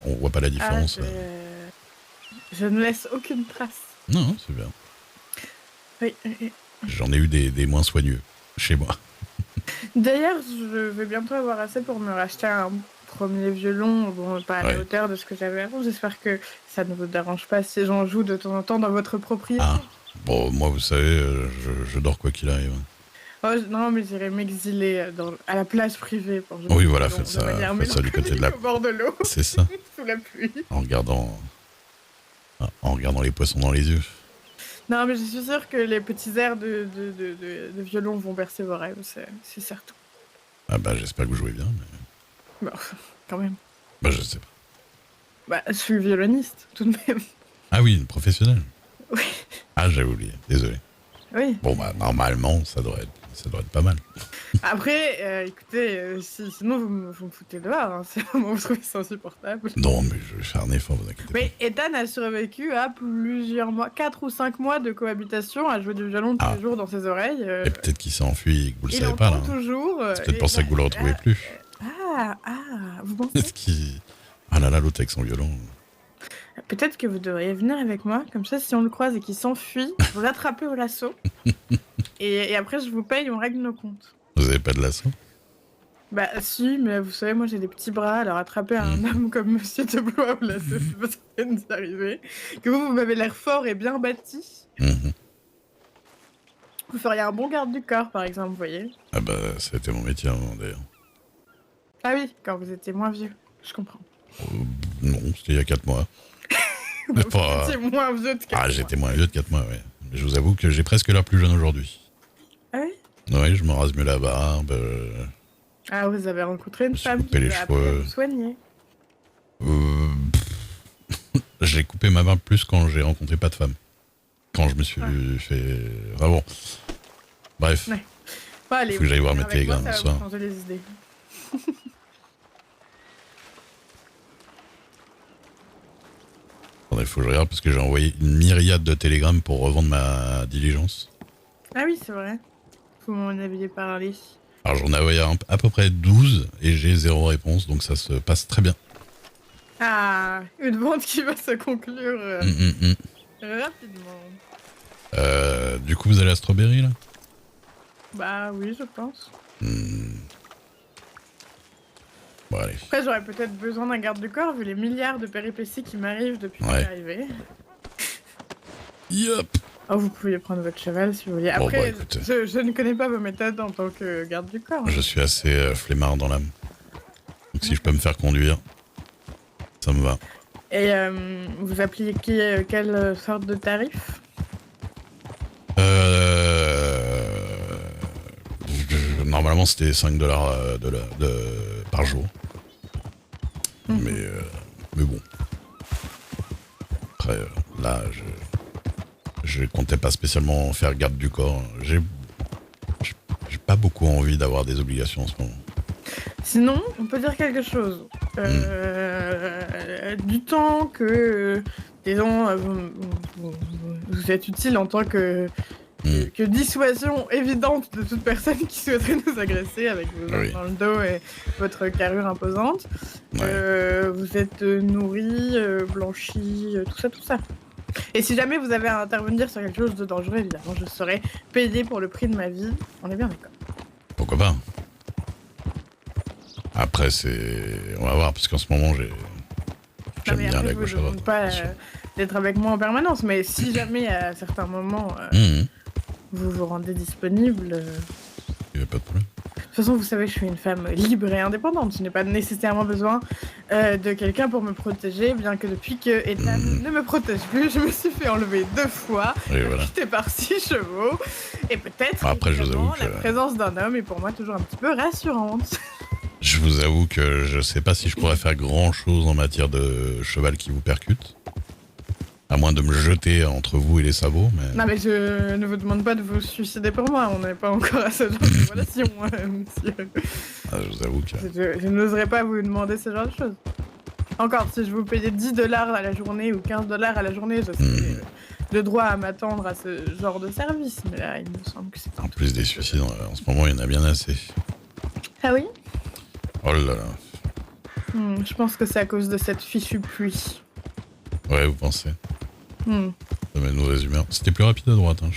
On voit pas la différence. Je ne laisse aucune trace. Non, c'est bien. Oui. J'en ai eu des moins soigneux chez moi. D'ailleurs, je vais bientôt avoir assez pour me racheter un premier violon, bon, pas à la hauteur de ce que j'avais avant. J'espère que ça ne vous dérange pas si j'en joue de temps en temps dans votre propriété. Ah, bon, moi, vous savez, je dors quoi qu'il arrive. Oh, non, mais j'irai m'exiler à la plage privée pour jouer. Oui, voilà, faites ça du côté de la... au bord de l'eau. C'est ça. Sous la pluie. En regardant les poissons dans les yeux. Non, mais je suis sûre que les petits airs de violon vont bercer vos rêves, c'est certain. Ah bah, j'espère que vous jouez bien, mais... Bon, quand même. Bah, je sais pas. Bah, je suis violoniste, tout de même. Ah oui, une professionnelle. Oui. Ah, j'avais oublié, désolé. Oui. Bon, bah, normalement, ça devrait être pas mal. Après, écoutez, sinon vous me foutez dehors, hein, c'est vraiment vous trouvez ça insupportable. Non, mais je vais faire un effort, vous inquiétez pas. Mais Ethan a survécu à plusieurs mois, 4 ou 5 mois de cohabitation, à jouer du violon tous les jours dans ses oreilles. Et peut-être qu'il s'est enfui et que vous le savez pas, là. Toujours. C'est peut-être pour ça que vous le retrouvez plus. Vous pensez Ah là là, l'autre avec son violon. Peut-être que vous devriez venir avec moi, comme ça, si on le croise et qu'il s'enfuit, vous l'attrapez au lasso. et après, je vous paye, on règle nos comptes. Vous avez pas de lasso? Bah si, mais vous savez, moi j'ai des petits bras, alors attraper un homme comme Monsieur de Blois au lasso, c'est pas ça qui nous arriver. Que vous m'avez l'air fort et bien bâti. Vous feriez un bon garde du corps, par exemple, vous voyez. Ah bah, ça a été mon métier avant, d'ailleurs. Ah oui, quand vous étiez moins vieux, je comprends. Non, c'était il y a 4 mois. Vous étiez moins vieux de 4 mois. Ah, j'étais moins vieux de 4 mois, ouais. Je vous avoue que j'ai presque l'air plus jeune aujourd'hui. Ah oui? Oui, je me rase mieux la barbe. Ah, vous avez rencontré une femme qui vous a appris à vous soigner. J'ai coupé ma barbe plus quand j'ai rencontré pas de femme. Quand je me suis fait... Ah bon. Bref. Ouais. Bon, allez, faut que j'aille voir mes télégrammes ce soir. Changer les idées. Il faut que je regarde parce que j'ai envoyé une myriade de télégrammes pour revendre ma diligence. Ah oui, c'est vrai. Vous m'en aviez parlé. Alors j'en ai envoyé à peu près 12 et j'ai 0 réponse, donc ça se passe très bien. Ah, une vente qui va se conclure rapidement. Du coup, vous allez à Strawberry, là? Bah oui, je pense. Bon, allez. Après, j'aurais peut-être besoin d'un garde du corps, vu les milliards de péripéties qui m'arrivent depuis que je suis arrivée. Yup. Oh, vous pouviez prendre votre cheval si vous vouliez. Après, je ne connais pas vos méthodes en tant que garde du corps. Je suis assez flemmard dans l'âme. Donc si je peux me faire conduire, ça me va. Et vous appliquez quelle sorte de tarif? Normalement, c'était 5 $ par jour. Mais bon. Après, là, je comptais pas spécialement faire garde du corps. J'ai pas beaucoup envie d'avoir des obligations en ce moment. Sinon, on peut dire quelque chose. Du temps que, disons, vous êtes utile en tant que dissuasion évidente de toute personne qui souhaiterait nous agresser avec vos dents dans le dos et votre carrure imposante. Vous êtes nourri, blanchi, tout ça. Et si jamais vous avez à intervenir sur quelque chose de dangereux, évidemment, je serai payé pour le prix de ma vie. On est bien d'accord. Pourquoi pas? Après, on va voir, parce qu'en ce moment, j'aime bien la gauche à droite. Pas d'être avec moi en permanence, mais si jamais à certains moments vous vous rendez disponible... Il n'y a pas de problème. De toute façon, vous savez, je suis une femme libre et indépendante. Je n'ai pas nécessairement besoin de quelqu'un pour me protéger, bien que depuis que Ethan ne me protège plus, je me suis fait enlever 2 fois, quitté par 6 chevaux, et peut-être après, je vous avoue que... la présence d'un homme est pour moi toujours un petit peu rassurante. Je vous avoue que je sais pas si je pourrais faire grand chose en matière de cheval qui vous percute. À moins de me jeter entre vous et les sabots, mais... Non, mais je ne vous demande pas de vous suicider pour moi, on n'est pas encore à ce genre de relation, monsieur. Ah, je vous avoue que... Je n'oserais pas vous demander ce genre de choses. Encore, si je vous payais 10 $ à la journée ou 15 $ à la journée, je serais le droit à m'attendre à ce genre de service, mais là, il me semble que c'est... En plus des suicides, en ce moment, il y en a bien assez. Ah oui? Oh là là. Je pense que c'est à cause de cette fichue pluie. Ouais, vous pensez? Hmm. Ça met une mauvaise humeur. C'était plus rapide à droite, hein,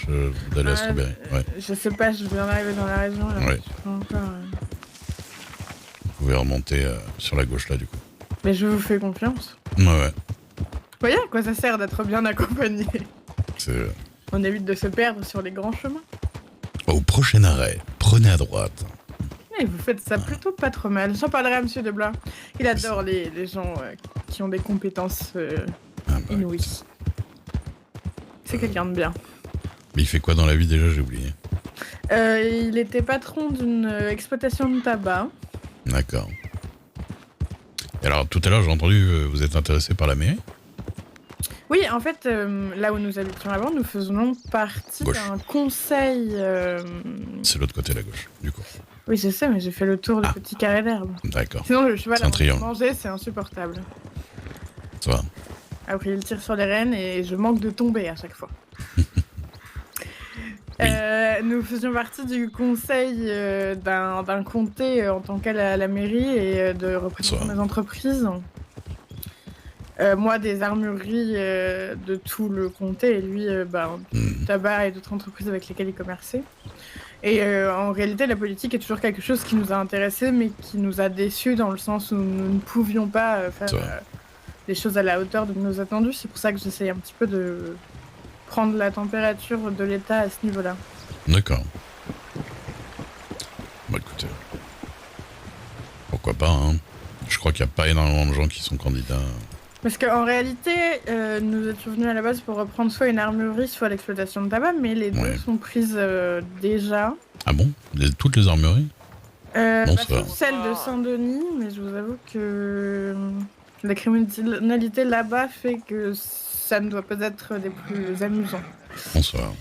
d'aller à Strawberry. Ouais. Je sais pas, je viens d'arriver dans la région. Là, Ouais. je suis pas encore, Vous pouvez remonter sur la gauche là, du coup. Mais je vous fais confiance. Ouais. Vous voyez à quoi ça sert d'être bien accompagné? C'est... On évite de se perdre sur les grands chemins. Au prochain arrêt, prenez à droite. Et vous faites ça plutôt pas trop mal. J'en parlerai à Monsieur Deblin. Il adore les gens qui ont des compétences inouïes. C'est quelqu'un de bien. Mais il fait quoi dans la vie déjà, j'ai oublié. Il était patron d'une exploitation de tabac. D'accord. Et alors, tout à l'heure, j'ai entendu, vous êtes intéressé par la mairie? Oui, en fait, là où nous habitions avant, nous faisons partie d'un conseil... C'est l'autre côté, la gauche, du coup. Oui, je sais, mais j'ai fait le tour du petit carré d'herbe. D'accord. Sinon, le cheval, C'est un triangle. manger, c'est insupportable. Ça va. Après, il tire sur les rênes et je manque de tomber à chaque fois. Oui. Nous faisions partie du conseil d'un comté en tant qu'à la mairie et de représentants des entreprises. Moi, des armureries de tout le comté et lui, du tabac et d'autres entreprises avec lesquelles il commerçait. Et en réalité, la politique est toujours quelque chose qui nous a intéressés, mais qui nous a déçus dans le sens où nous ne pouvions pas faire des choses à la hauteur de nos attendus. C'est pour ça que j'essaye un petit peu de prendre la température de l'État à ce niveau-là. D'accord. Bah écoutez, pourquoi pas, hein. Je crois qu'il n'y a pas énormément de gens qui sont candidats. Parce qu'en réalité, nous étions venus à la base pour reprendre soit une armurerie, soit l'exploitation de tabac, mais les deux sont prises déjà. Ah bon? Toutes les armureries? Sauf celle de Saint-Denis, mais je vous avoue que la criminalité là-bas fait que ça ne doit pas être des plus amusants. Bonsoir.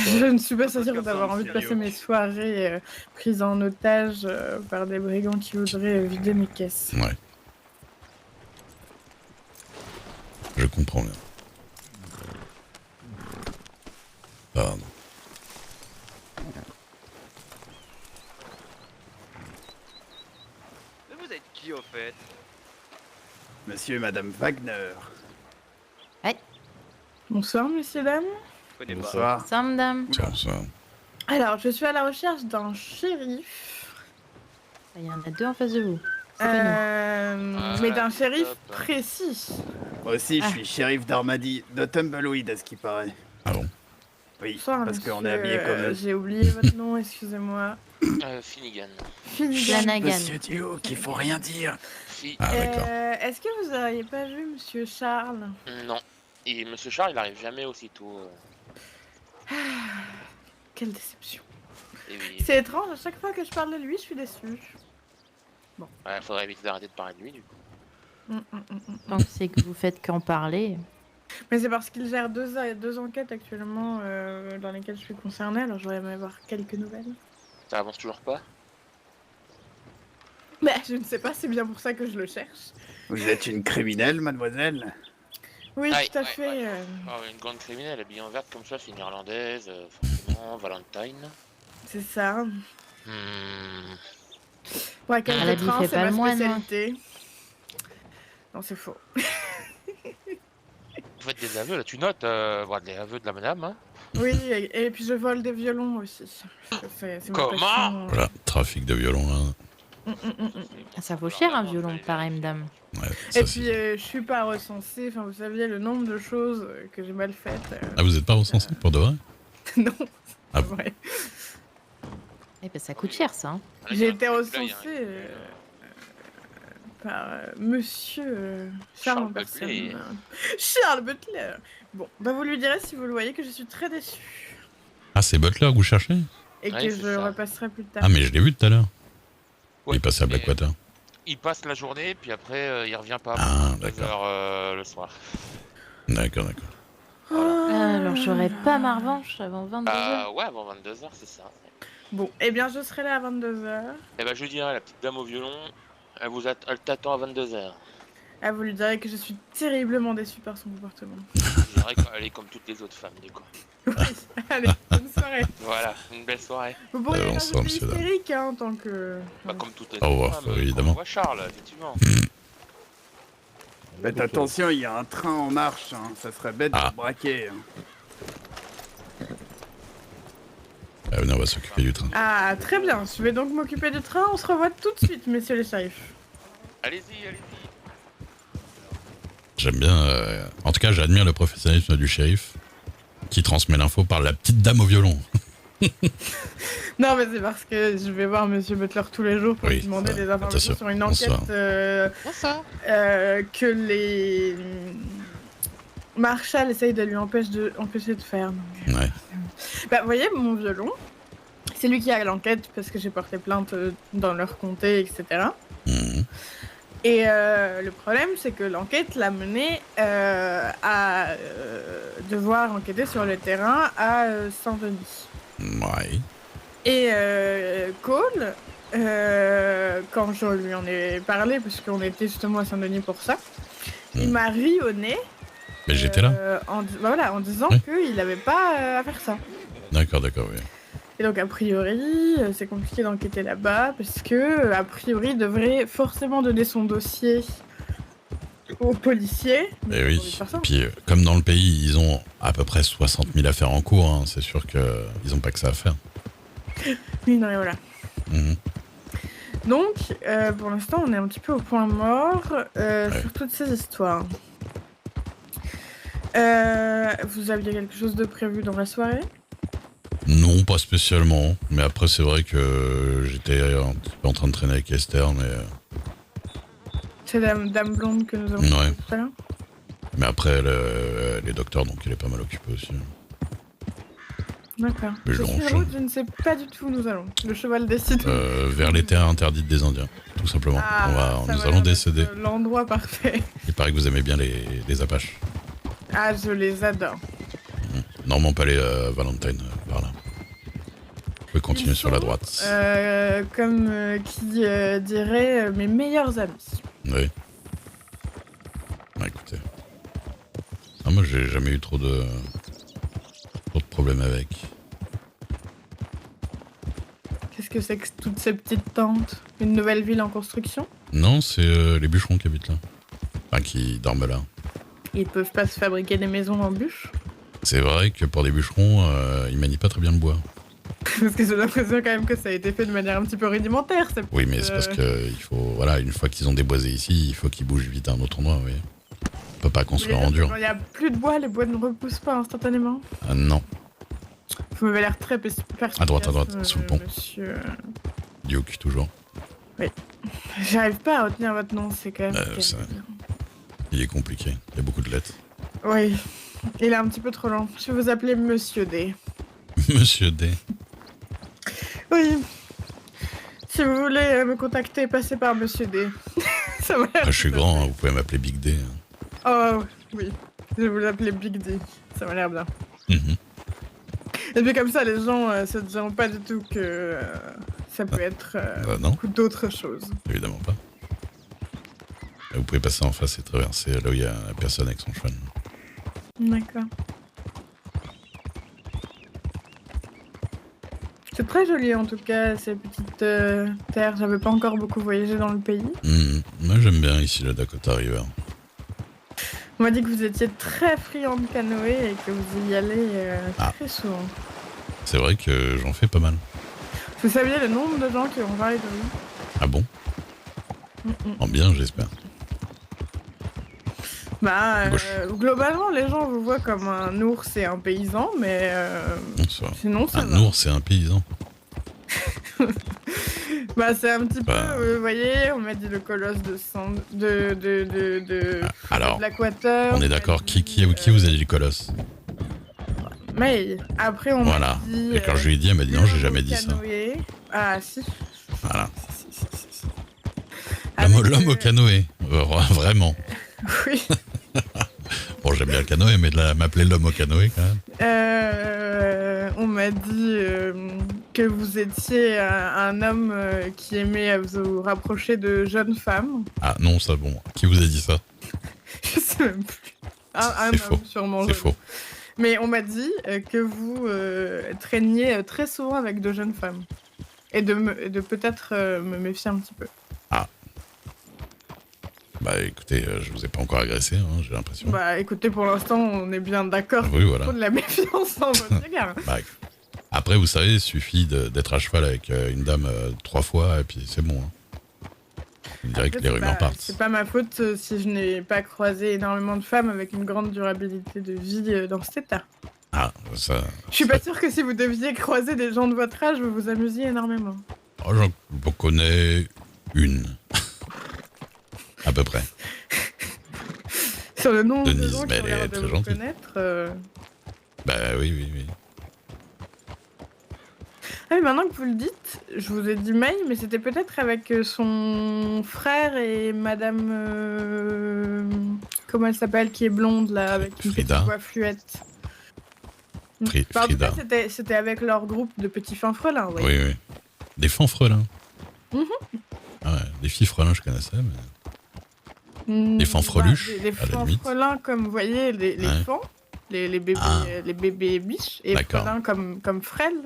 Je ne suis pas sûre d'avoir envie de passer mes soirées prises en otage par des brigands qui voudraient vider mes caisses. Ouais. Je comprends bien. Pardon. Mais vous êtes qui au fait? Monsieur et Madame Wagner. Bonsoir, messieurs, dames. Je connais pas. Bonsoir. Bonsoir, madame. Tiens, ça. Alors, je suis à la recherche d'un shérif. Il y en a deux en face de vous. C'est pas nous. Mais d'un shérif précis. Moi aussi, je suis shérif d'Armady, de Tumbleweed, à ce qui paraît. Ah bon? Oui, Bonsoir, parce monsieur, qu'on est habillés comme eux. j'ai oublié votre nom, excusez-moi. Finnegan. Flanagan. Monsieur Dio, qu'il faut rien dire. Ah d'accord. Est-ce que vous n'auriez pas vu monsieur Charles? Non. Et Monsieur Charles, il arrive jamais aussitôt. Quelle déception. Et oui. C'est étrange, à chaque fois que je parle de lui, je suis déçue. Ouais, faudrait éviter d'arrêter de parler de lui, du coup. Donc c'est que vous faites qu'en parler. Mais c'est parce qu'il gère deux enquêtes actuellement dans lesquelles je suis concernée, alors j'aurais aimé avoir quelques nouvelles. Ça avance toujours pas? Bah, je ne sais pas, c'est bien pour ça que je le cherche. Vous êtes une criminelle, mademoiselle? Oui, Ouais, tout à ouais, fait. ouais. Une grande criminelle, habillée en verte comme ça, c'est une irlandaise, forcément, Valentine. C'est ça. Hmm. Ouais, quel l'habit train, fait c'est pas ma le moine, spécialité. Non, c'est faux. Vous faites des aveux, là, tu notes des aveux de la madame, hein? Oui, et puis je vole des violons aussi. C'est ma Comment passion. Voilà, trafic de violon là. Ah, ça vaut cher un violon, pareil, madame. Ouais, Et ça, puis je suis pas recensée, enfin vous saviez le nombre de choses que j'ai mal faites. Ah, vous êtes pas recensé pour de vrai? Non, Ah c'est bon. vrai. Eh ben ça coûte cher ça. Hein. J'ai été Là, recensée il y a un- par monsieur Charles Butler. Charles Butler. Bon, bah vous lui direz si vous le voyez que je suis très déçue. Ah, c'est Butler que vous cherchez? Et Ouais, que c'est je ça. repasserai plus tard. Ah, mais je l'ai vu tout à l'heure. Ouais, Il passait à mais Blackwater. Il passe la journée, puis après, il revient pas Ah, avant 2 d'accord. heures le soir. D'accord. Alors j'aurais pas ma revanche avant 22h. Ouais, avant 22 heures, c'est ça. Bon, eh bien je serai là à 22h. Et bah, je lui dirai, la petite dame au violon, elle t'attend à 22 heures. Ah, vous lui direz que je suis terriblement déçue par son comportement. Je dirais qu'elle est comme toutes les autres femmes, du coup. Oui, allez, bonne soirée. Voilà, une belle soirée. Vous pourriez bonsoir, rajouter monsieur, dame. hystérique, hein, en tant que... Bah, comme toutes les Au revoir, femmes, évidemment. on voit Charles, effectivement. Faites attention, il y a un train en marche, hein. Ça serait bête Ah. de braquer. Hein. Venez, on va s'occuper du train. Ah, très bien. Je vais donc m'occuper du train. On se revoit tout de suite, messieurs les shérifs. Allez-y, allez-y. J'aime bien... En tout cas, j'admire le professionnalisme du shérif qui transmet l'info par la petite dame au violon. Non, mais c'est parce que je vais voir Monsieur Butler tous les jours pour Oui, lui demander des attention. informations sur une enquête Bonsoir. que les Marshall essayent de lui empêcher de faire. Donc. Ouais. Bah, vous voyez, mon violon, c'est lui qui a l'enquête parce que j'ai porté plainte dans leur comté, etc. Mhm. Et le problème, c'est que l'enquête l'a mené à devoir enquêter sur le terrain à Saint-Denis. Ouais. Et Cole, quand je lui en ai parlé, parce qu'on était justement à Saint-Denis pour ça, il m'a ri au nez. Mais j'étais là. En disant Oui. qu'il n'avait pas à faire ça. D'accord, oui. Et donc, a priori, c'est compliqué d'enquêter là-bas, parce que, a priori, il devrait forcément donner son dossier aux policiers. Et Mais oui. personne. Puis, comme dans le pays, ils ont à peu près 60 000 affaires en cours, hein. C'est sûr qu'ils n'ont pas que ça à faire. Oui, non, et voilà. Mhm. Donc, pour l'instant, on est un petit peu au point mort sur toutes ces histoires. Vous aviez quelque chose de prévu dans la soirée ? Non, pas spécialement. Mais après, c'est vrai que j'étais un petit peu en train de traîner avec Esther, mais... C'est la dame blonde que nous avons Ouais. vue tout à l'heure ? Mais après, les docteurs, donc il est pas mal occupé aussi. D'accord. Mais Je je suis l'en- route, je ne sais pas du tout où nous allons. Le cheval décide. Vers les terres interdites des Indiens, tout simplement. Ah, ça nous m'a allons l'air décéder. d'être l'endroit parfait. Il paraît que vous aimez bien les Apaches. Ah, je les adore. Normand Palais, Valentine, par là. Vous pouvez continuer Ils sur la sont, droite. Comme qui dirait mes meilleurs amis. Oui. Écoutez. Ah, moi, j'ai jamais eu trop de problèmes avec. Qu'est-ce que c'est que toutes ces petites tentes ? Une nouvelle ville en construction ? Non, c'est les bûcherons qui habitent là. Enfin, qui dorment là. Ils peuvent pas se fabriquer des maisons en bûches ? C'est vrai que pour des bûcherons, ils manient pas très bien le bois. Parce que j'ai l'impression quand même que ça a été fait de manière un petit peu rudimentaire. Oui, mais c'est parce que il faut, voilà, une fois qu'ils ont déboisé ici, il faut qu'ils bougent vite à un autre endroit, oui. On peut pas construire en dur. Quand il n'y a plus de bois, les bois ne repoussent pas instantanément. Ah, non, Vous m'avez l'air très perspicace. À droite, sous le pont. Monsieur. Duke, toujours. J'arrive pas à retenir votre nom, c'est quand même... ça- Il est compliqué, il y a beaucoup de lettres. Oui, il est un petit peu trop lent. Je vais vous appeler Monsieur D. Monsieur D. Oui. Si vous voulez me contacter, passez par Monsieur D. Ça m'a l'air Ah, je suis tout à grand, fait. hein, vous pouvez m'appeler Big D. Oh, oui. Je vais vous l'appeler Big D. Ça m'a l'air bien. Mhm. Et puis comme ça, les gens se diront pas du tout que ça peut être Non, beaucoup d'autres choses. évidemment pas. Vous pouvez passer en face et traverser là où il y a la personne avec son cheval. D'accord. C'est très joli en tout cas, ces petites terres. J'avais pas encore beaucoup voyagé dans le pays. Moi j'aime bien ici le Dakota River. On m'a dit que vous étiez très friand de canoë et que vous y allez très souvent. C'est vrai que j'en fais pas mal. Vous saviez le nombre de gens qui ont parlé de vous? Ah bon? En bien, j'espère. Bah, Gauche. globalement, les gens vous voient comme un ours et un paysan, mais Bonsoir. sinon ça Un va. ours et un paysan. Bah, c'est un petit Bah. peu, vous voyez, on m'a dit le colosse de Alors, l'Équateur. on est d'accord. Qui vous a dit le colosse? Mais après, on Voilà. m'a dit. Et quand je lui ai dit, elle m'a dit non, j'ai jamais dit ça. canoë. Ah, si. Voilà. Avec, L'homme au canoë. Vraiment. Oui. Bon, j'aime bien le canoë, mais de m'appeler l'homme au canoë quand même. On m'a dit que vous étiez un homme qui aimait vous rapprocher de jeunes femmes. Ah non, ça bon. Qui vous a dit ça? Je sais même plus. Un C'est homme, faux. sûrement. C'est jeune. faux. Mais on m'a dit que vous traîniez très souvent avec de jeunes femmes. Et de peut-être me méfier un petit peu. Ah. Bah écoutez, je vous ai pas encore agressé, hein, j'ai l'impression. Bah écoutez, pour l'instant, on est bien d'accord Oui, voilà. pour de la méfiance en votre égard. Bah, après, vous savez, il suffit d'être à cheval avec une dame 3 fois et puis c'est bon. Hein. On dirait que les rumeurs partent. C'est pas ma faute si je n'ai pas croisé énormément de femmes avec une grande durabilité de vie dans cet état. Ah, ça... Je suis pas sûre que si vous deviez croiser des gens de votre âge, vous vous amusiez énormément. Oh, j'en connais une. À peu près. Sur le nom de Denise, gens qui mais ont elle est l'air de très vous gentille. connaître... Bah oui. Ah mais maintenant que vous le dites, je vous ai dit May, mais c'était peut-être avec son frère et madame... comment elle s'appelle, qui est blonde, là, avec une petite Frida. voix fluette. En tout Frida. cas, c'était avec leur groupe de petits fanfrelins, ouais. Oui. Des fanfrelins. Mhm. Ah ouais, des filles frelins, je connaissais, mais... Des fanfreluches, Des à la limite. fanfrelins comme, vous voyez, les Ouais. fans, les bébés, Ah. les bébés biches, et D'accord. frelins comme frêles,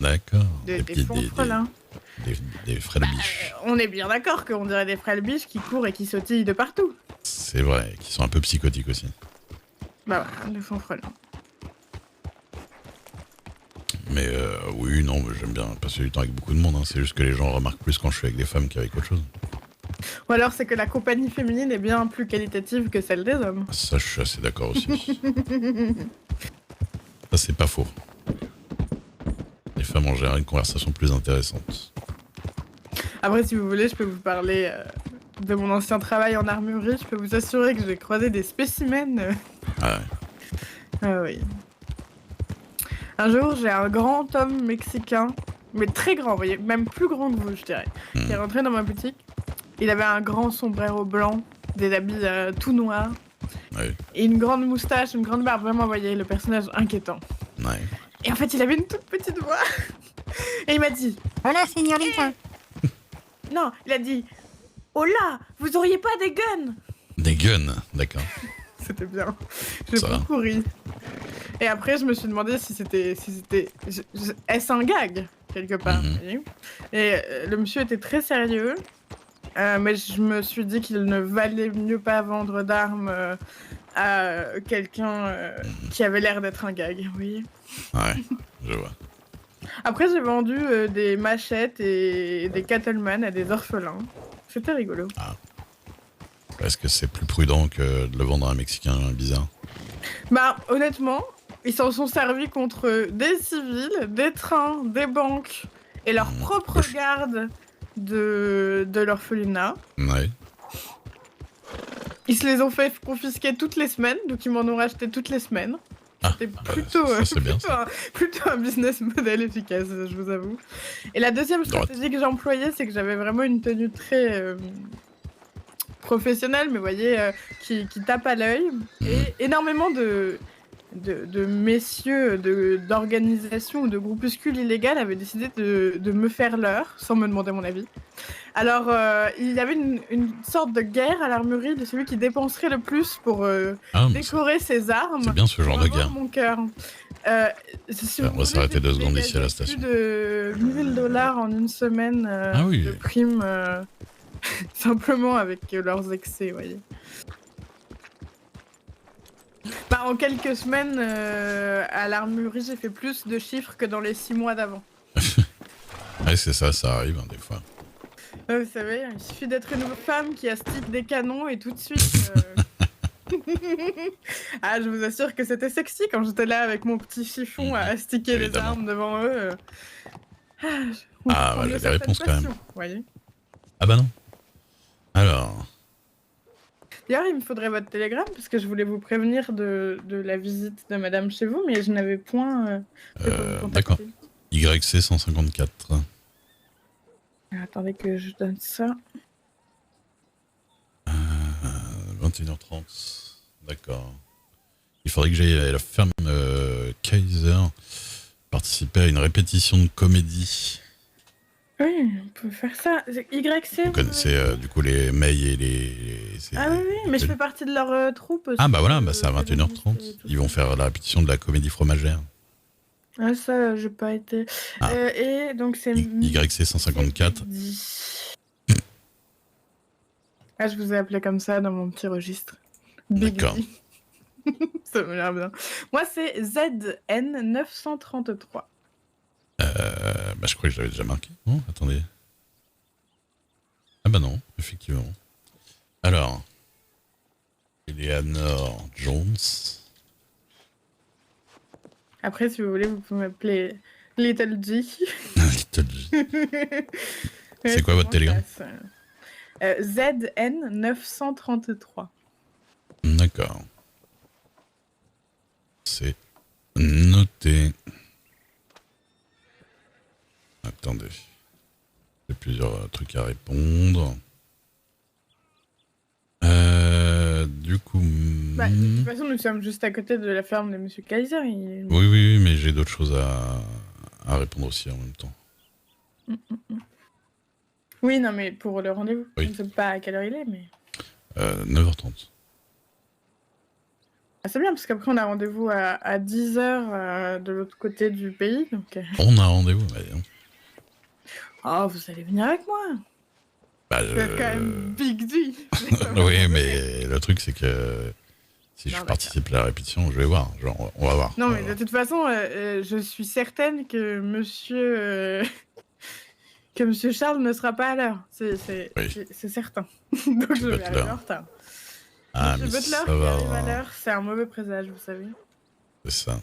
D'accord. des fanfrelins. Des frêles biches. On est bien d'accord qu'on dirait des frêles biches qui courent et qui sautillent de partout. C'est vrai, qui sont un peu psychotiques aussi. Bah voilà, les fanfrelins. Mais oui, non, mais j'aime bien passer du temps avec beaucoup de monde. Hein. C'est juste que les gens remarquent plus quand je suis avec des femmes qu'avec autre chose. Ou alors c'est que la compagnie féminine est bien plus qualitative que celle des hommes. Ça, je suis assez d'accord aussi. Ça, c'est pas faux. Les femmes, en général, une conversation plus intéressante. Après, si vous voulez, je peux vous parler de mon ancien travail en armurerie. Je peux vous assurer que j'ai croisé des spécimens. Ah ouais. Ah oui. Un jour, j'ai un grand homme mexicain, mais très grand, vous voyez, même plus grand que vous, je dirais, qui est rentré dans ma boutique. Il avait un grand sombrero blanc, des habits tout noirs, Ouais. et une grande moustache, une grande barbe. Vraiment, vous voyez, le personnage inquiétant. Ouais. Et en fait, il avait une toute petite voix. Et il m'a dit... Hola, señorita. Non, il a dit... Oh là, vous auriez pas des guns? Des guns, d'accord. C'était bien. J'ai Ça va. beaucoup ri. Et après, je me suis demandé si c'était... Est-ce un gag, quelque part, vous voyez. Et le monsieur était très sérieux. Mais je me suis dit qu'il ne valait mieux pas vendre d'armes à quelqu'un qui avait l'air d'être un gag, vous voyez. Ouais, je vois. Après, j'ai vendu des machettes et des cattlemen à des orphelins. C'était rigolo. Est-ce que c'est plus prudent que de le vendre à un Mexicain bizarre? Bah, honnêtement, ils s'en sont servis contre des civils, des trains, des banques et leur propre Moche. garde de l'orphelinat. Ouais. Ils se les ont fait confisquer toutes les semaines, donc ils m'en ont racheté toutes les semaines. Ah, C'était bah, plutôt, ça, c'est bien, plutôt un business model efficace, je vous avoue. Et la deuxième Droite. stratégie que j'employais, c'est que j'avais vraiment une tenue très professionnelle, mais vous voyez, qui tape à l'œil. Et énormément de messieurs d'organisations ou de groupuscules illégales avaient décidé de me faire l'heure, sans me demander mon avis. Alors, il y avait une sorte de guerre à l'armurerie de celui qui dépenserait le plus pour décorer ses armes. C'est bien ce genre pour de avoir guerre. mon cœur. Si On vous va voulez, s'arrêter j'ai 2 secondes ici à la dégagé station. Plus de $1000 en une semaine Ah oui. de primes, simplement avec leurs excès, vous voyez. Bah, en quelques semaines, à l'armurerie, j'ai fait plus de chiffres que dans les 6 mois d'avant. Ouais, c'est ça, ça arrive hein, des fois. Vous savez, il suffit d'être une femme qui astique des canons et tout de suite... Ah, je vous assure que c'était sexy quand j'étais là avec mon petit chiffon à astiquer les Évidemment. armes devant eux. Ah, On ouais, a j'ai des certaines réponses quand même. passions, vous voyez. Ah bah non. Alors, D'ailleurs, il me faudrait votre télégramme parce que je voulais vous prévenir de la visite de madame chez vous, mais je n'avais point de quoi vous d'accord. contacter. YC 154. Attendez que je donne ça. 21h30. D'accord. Il faudrait que j'aille à la ferme Kaiser participer à une répétition de comédie. Oui, on peut faire ça. YC. Vous connaissez du coup les Mei et Ah oui, oui, mais je fais partie de leur troupe aussi. Ah bah voilà, bah c'est à 21h30. Ils vont faire la répétition de la comédie fromagère. Ah ça, j'ai pas été. Ah. Et donc c'est... YC 154. Ah, je vous ai appelé comme ça dans mon petit registre. Big D'accord. D. Ça me l'air bien. Moi, c'est ZN 933. Bah je crois que je l'avais déjà marqué. Non, attendez. Ah bah non, effectivement. Alors, Eleanor Jones. Après, si vous voulez, vous pouvez m'appeler Little G. Little G. C'est quoi votre télégramme? ZN 933. D'accord. C'est noté. Attendez. J'ai plusieurs trucs à répondre. Du coup... Bah, de toute façon, nous sommes juste à côté de la ferme de Monsieur Kaiser. Oui, mais j'ai d'autres choses à répondre aussi en même temps. Oui, non, mais pour le rendez-vous. Oui. Je ne sais pas à quelle heure il est, mais... 9h30. Ah, c'est bien, parce qu'après, on a rendez-vous à 10h de l'autre côté du pays. Donc... On a rendez-vous, mais non. Oh, vous allez venir avec moi. Bah, Vous êtes quand même Big D. Oui, mais le truc, c'est que si je participe à la répétition, je vais voir. Genre, on va voir. Non, mais de toute façon, je suis certaine que monsieur... que monsieur Charles ne sera pas à l'heure. C'est certain. Donc je vais arriver en retard. Ah, monsieur mais Butler ça qui va. arrive à l'heure, c'est un mauvais présage, vous savez. C'est ça.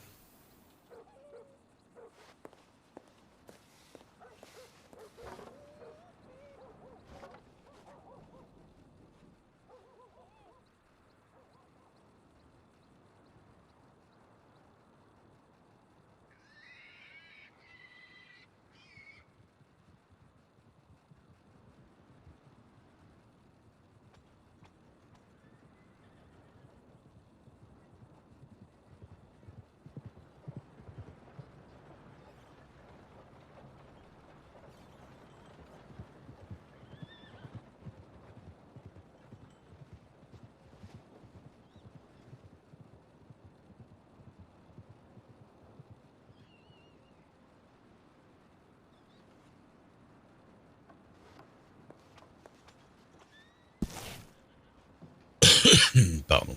Pardon.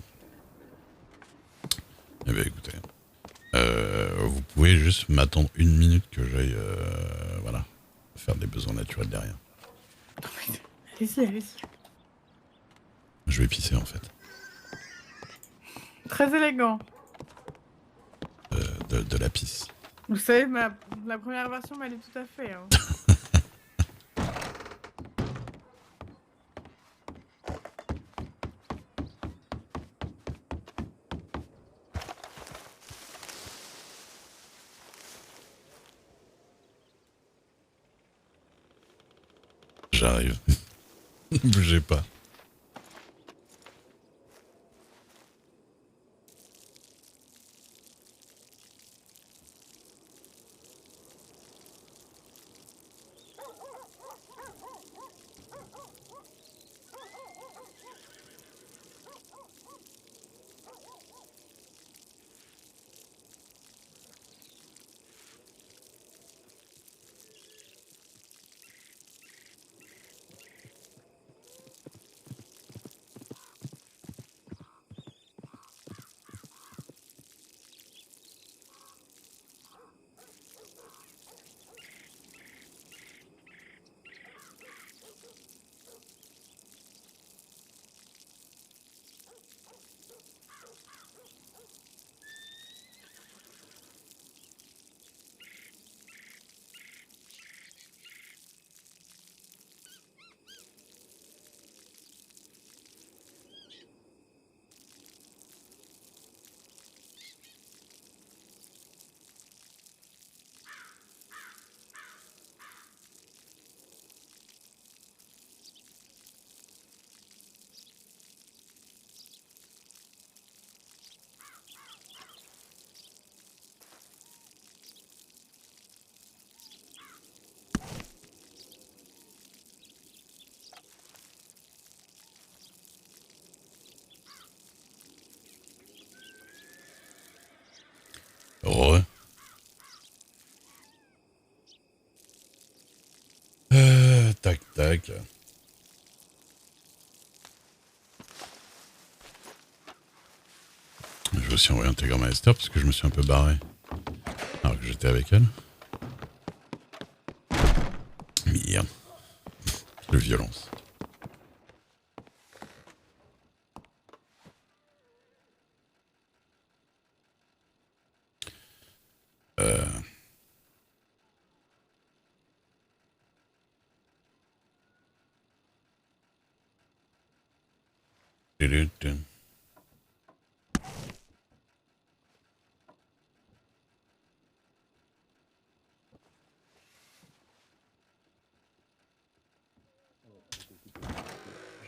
Eh bien, écoutez. Vous pouvez juste m'attendre une minute que j'aille voilà, faire des besoins naturels derrière. Allez-y, allez-y. Je vais pisser en fait. Très élégant. De la pisse. Vous savez, la première version m'allait tout à fait. Hein. J'arrive. Ne bougez pas. tac. Je vais aussi envoyer un télégramme à Esther parce que je me suis un peu barré. Alors que j'étais avec elle. Merde. De violence. J'ai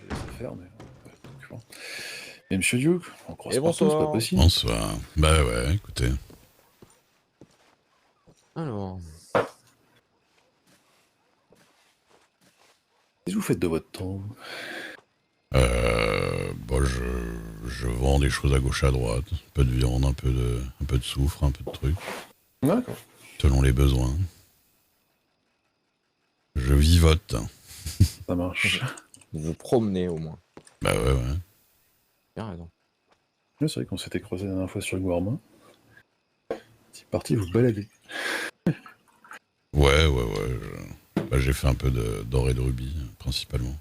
laissé faire, mais... ouais, et Monsieur Duke, on croise Et partout, c'est bonsoir. pas possible. Bonsoir. Bah ouais, écoutez. Alors, Qu'est-ce que vous faites de votre temps? Bon, je vends des choses à gauche à droite. Un peu de viande, un peu de soufre, un peu de trucs. D'accord. Selon les besoins. Je vivote. Ça marche. vous vous promenez au moins. Bah ouais, ouais. Bien raison. Ouais, c'est vrai qu'on s'était croisé la dernière fois sur le Gourmand. C'est parti, vous baladez. Ouais. Bah, j'ai fait un peu d'or et de rubis, principalement.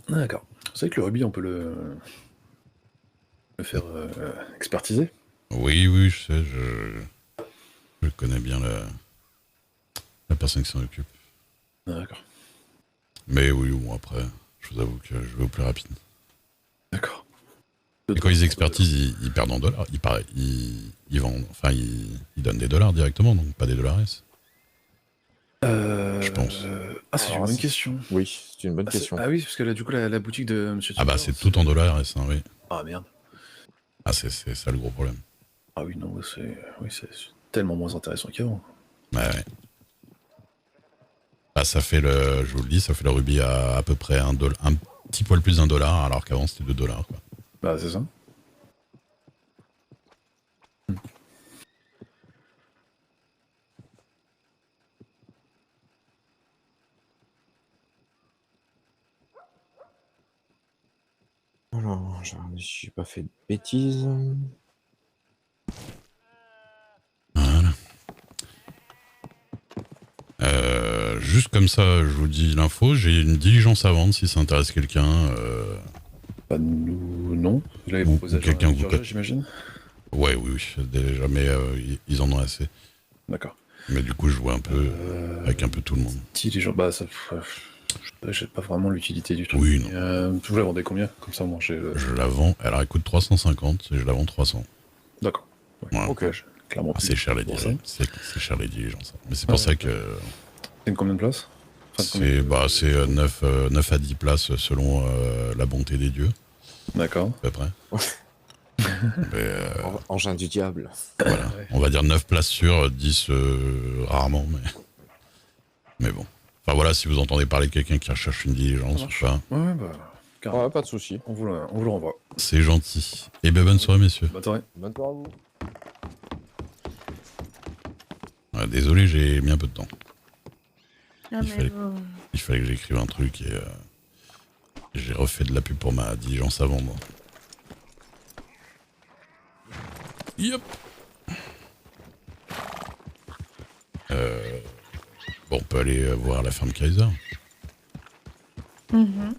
D'accord. Vous savez que le rubis, on peut le faire expertiser. Oui, je sais, je connais bien la personne qui s'en occupe. D'accord. Mais oui, bon, après, je vous avoue que je vais au plus rapide. D'accord. Et quand ils expertisent, ils perdent en dollars. Ils vendent, enfin, ils donnent des dollars directement, donc pas des dollars S. Je pense. Ah, c'est une Alors, bonne c'est- question. Oui, c'est une bonne question. Ah oui, parce que là, du coup, la boutique de Monsieur Ah bah Tudor, c'est tout en dollars S, hein, oui. Ah merde. Ah c'est ça le gros problème. Ah oui, non, c'est tellement moins intéressant qu'avant. Ouais. Bah ça fait je vous le dis, ça fait le rubis à peu près un petit poil plus d'$1, alors qu'avant c'était $2, quoi. Bah, c'est ça. Alors, j'ai regardé si j'ai pas fait de bêtises. Voilà. Juste comme ça, je vous dis l'info, j'ai une diligence à vendre si ça intéresse quelqu'un. Pas nous, non. Vous l'avez Ou proposé à quelqu'un que vous Georgia, j'imagine. Ouais, oui, déjà, mais ils en ont assez. D'accord. Mais du coup, je vois un peu avec un peu tout le monde. Diligent, bah, ça... j'ai pas vraiment l'utilité du truc. Oui, non. Vous la vendez combien? Comme ça, moi, j'ai... Je la vends, elle coûte 350 et je la vends 300. D'accord. Voilà. Ok. Clairement. Ah, c'est cher les pour ça. diligences. C'est cher les diligences. Mais c'est pour ça que C'est une combien de places? Enfin, combien c'est 9 à 10 places selon la bonté des dieux, D'accord. à peu près. Mais, Engin du diable. voilà. Ouais. On va dire 9 places sur 10 rarement, mais bon. Enfin voilà, si vous entendez parler de quelqu'un qui recherche une diligence Ça ou marche. pas, Ouais, bah... carrément. Ouais, pas de soucis. On vous le renvoie. c'est gentil. Et bien bonne soirée messieurs. Bonne soirée. Bonne soirée à vous. Ouais, désolé, j'ai mis un peu de temps. Ah, Il mais fallait- bon. Il fallait que j'écrive un truc et j'ai refait de la pub pour ma diligence à vendre. Yep. Bon, on peut aller voir la ferme Kaiser. Mhm.